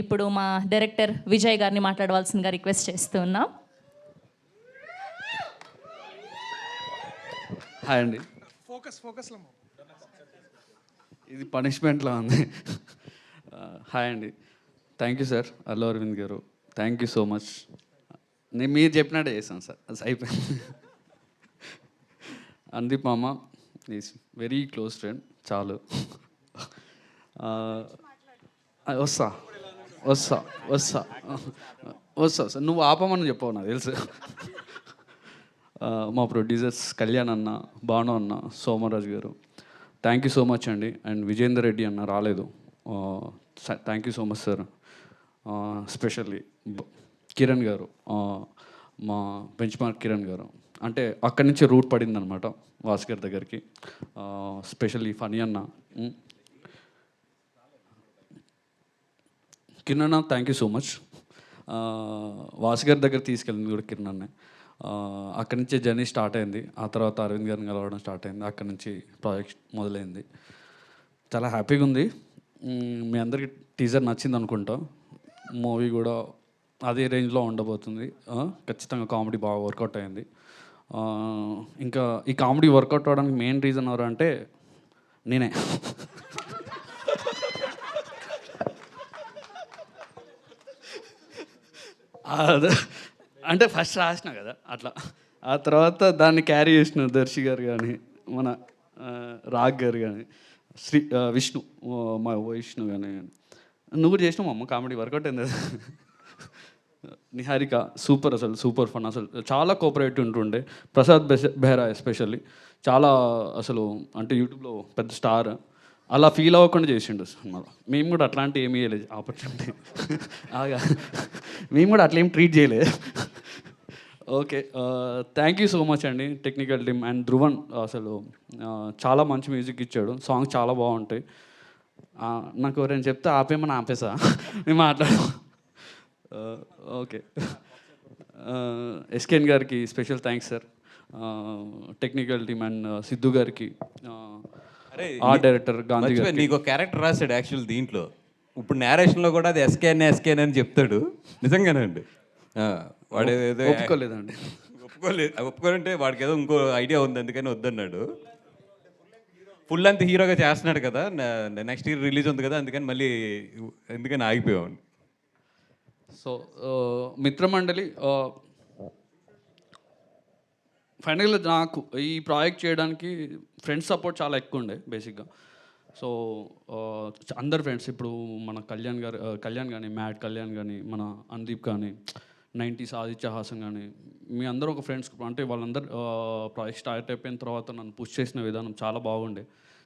ఇప్పుడు మా డైరెక్టర్ విజయ్ గారిని మాట్లాడవలసిందిగా రిక్వెస్ట్ చేస్తూ ఉన్నాం. హాయ్ అండి. ఇది పనిష్మెంట్లా ఉంది. హాయ్ అండి. Thank you sir Allu Aravind గారు. Thank you so much. నేను మీరు చెప్పినట్టే చేశాను సార్, అది అయిపోయింది. అందీప్ మామ ఈజ్ వెరీ క్లోజ్ ఫ్రెండ్. చాలు. వస్తా వస్తా వస్తా వస్తా సార్, నువ్వు ఆపమని చెప్పవు నాకు తెలుసు. మా ప్రొడ్యూసర్స్ కళ్యాణ్ అన్న, భాను అన్న, సోమరాజు గారు, థ్యాంక్ యూ సో మచ్ అండి. అండ్ విజేందర్ రెడ్డి అన్న రాలేదు, thank you so much sir. Specially Kiran గారు, మా బెంచ్ మార్క్ కిరణ్ గారు, అంటే అక్కడి నుంచి రూట్ పడింది అనమాట వాస్కర్ దగ్గరికి. స్పెషల్లీ ఫనీ అన్న, కిరణ్ అన్న థ్యాంక్ యూ సో మచ్. వాస్కర్ దగ్గర తీసుకెళ్ళింది కూడా కిరణ్ అన్నే. అక్కడి నుంచే జర్నీ స్టార్ట్ అయింది. ఆ తర్వాత అరవింద్ గారిని కలవడం స్టార్ట్ అయింది. అక్కడి నుంచి ప్రాజెక్ట్ మొదలైంది. చాలా హ్యాపీగా ఉంది. మీ అందరికీ టీజర్ నచ్చింది అనుకుంటా. మూవీ కూడా అదే రేంజ్లో ఉండబోతుంది. ఖచ్చితంగా కామెడీ బాగా వర్కౌట్ అయింది. ఇంకా ఈ కామెడీ వర్కౌట్ అవ్వడానికి మెయిన్ రీజన్ ఎవరు అంటే నేనే. అంటే ఫస్ట్ రాసిన కదా అట్లా, ఆ తర్వాత దాన్ని క్యారీ చేసిన దర్శి గారు కానీ, మన రాగ్ గారు కానీ, విష్ణు, మా విష్ణు కానీ, నువ్వు కూడా చేసినావు అమ్మ కామెడీ వర్కౌట్ అయింది. నిహారిక సూపర్, అసలు సూపర్ ఫన్, అసలు చాలా కోఆపరేటివ్ ఉంటుండే. ప్రసాద్ బెహ్రా ఎస్పెషల్లీ చాలా, అసలు అంటే యూట్యూబ్లో పెద్ద స్టార్, అలా ఫీల్ అవ్వకుండా చేసిండు సినిమాలో. మేము కూడా అట్లాంటి ఏమీ చేయలేదు ఆపర్చునిటీ. మేము కూడా అట్లా ఏం ట్రీట్ చేయలేదు. Okay, thank you so much అండి టెక్నికల్ టీమ్ అండ్ ధ్రువన్. అసలు చాలా మంచి మ్యూజిక్ ఇచ్చాడు, సాంగ్స్ చాలా బాగుంటాయి. నాకు ఎవరైనా చెప్తే ఆపేమని ఆపేసా, మేము మాట్లాడు. ఓకే, ఎస్కేన్ గారికి special thanks sir. Technical team and Siddhu గారికి, ఆర్ట్ డైరెక్టర్ గాంధీ గారు. నీకు ఒక క్యారెక్టర్ రాశాడు యాక్చువల్ దీంట్లో. ఇప్పుడు నేరేషన్లో కూడా అది ఎస్కేన్ అని చెప్తాడు. నిజంగానండి, వాడు ఏదో ఒప్పుకోలేదండి. ఒప్పుకోలంటే వాడికి ఏదో ఇంకో ఐడియా ఉంది, అందుకని వద్దన్నాడు. ఫుల్ అంత హీరోగా చేస్తున్నాడు కదా, నెక్స్ట్ ఇయర్ రిలీజ్ ఉంది కదా, అందుకని ఆగిపోయాం. సో మిత్రమండలి, ఫైనల్గా నాకు ఈ ప్రాజెక్ట్ చేయడానికి ఫ్రెండ్స్ సపోర్ట్ చాలా ఎక్కువ ఉండే బేసిక్గా. సో అందరు ఫ్రెండ్స్, ఇప్పుడు మన కళ్యాణ్ కానీ, మ్యాట్ కళ్యాణ్ కానీ, మన అందీప్ కానీ, 90s ఆదిత్య హాసన్ కానీ, మీ అందరూ ఒక ఫ్రెండ్స్. అంటే వాళ్ళందరూ ప్రాజెక్ట్ స్టార్ట్ అయిపోయిన తర్వాత నన్ను పుష్ చేసిన విధానం చాలా బాగుండే.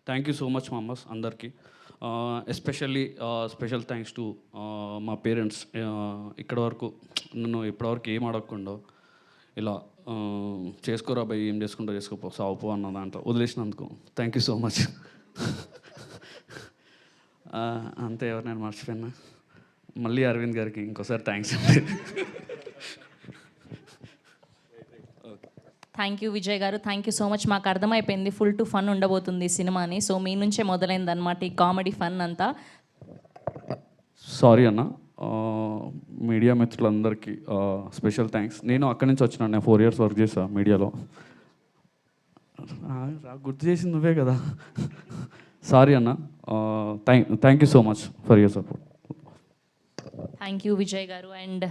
థ్యాంక్ యూ సో మచ్ మామస్ అందరికీ. ఎస్పెషల్లీ స్పెషల్ థ్యాంక్స్ టు మా పేరెంట్స్. ఇక్కడి వరకు నన్ను ఇప్పటివరకు ఏం అడగకుండా ఇలా చేసుకోరా భయ్, ఏం చేసుకుంటా చేసుకోపో, సావుపో అన్న దాంట్లో వదిలేసినందుకు థ్యాంక్ యూ సో మచ్. అంతే, ఎవరు నేను మర్చిపోయినా. మళ్ళీ అరవింద్ గారికి ఇంకోసారి థ్యాంక్స్ అండి. థ్యాంక్ యూ విజయ్ గారు, థ్యాంక్ యూ సో మచ్. మాకు అర్థమైపోయింది ఫుల్ టు ఫన్ ఉండబోతుంది ఈ సినిమాని. సో మీ నుంచే మొదలైంది అనమాట ఈ కామెడీ ఫన్ అంతా. సారీ అన్న, మీడియా మిత్రులందరికీ స్పెషల్ థ్యాంక్స్. నేను అక్కడి నుంచి వచ్చినా, నేను 4 years వర్క్ చేసా మీడియాలో. గుర్తు చేసింది నువ్వే కదా. సారీ అన్న, thank you so much for your support. Thank you Vijay గారు. అండ్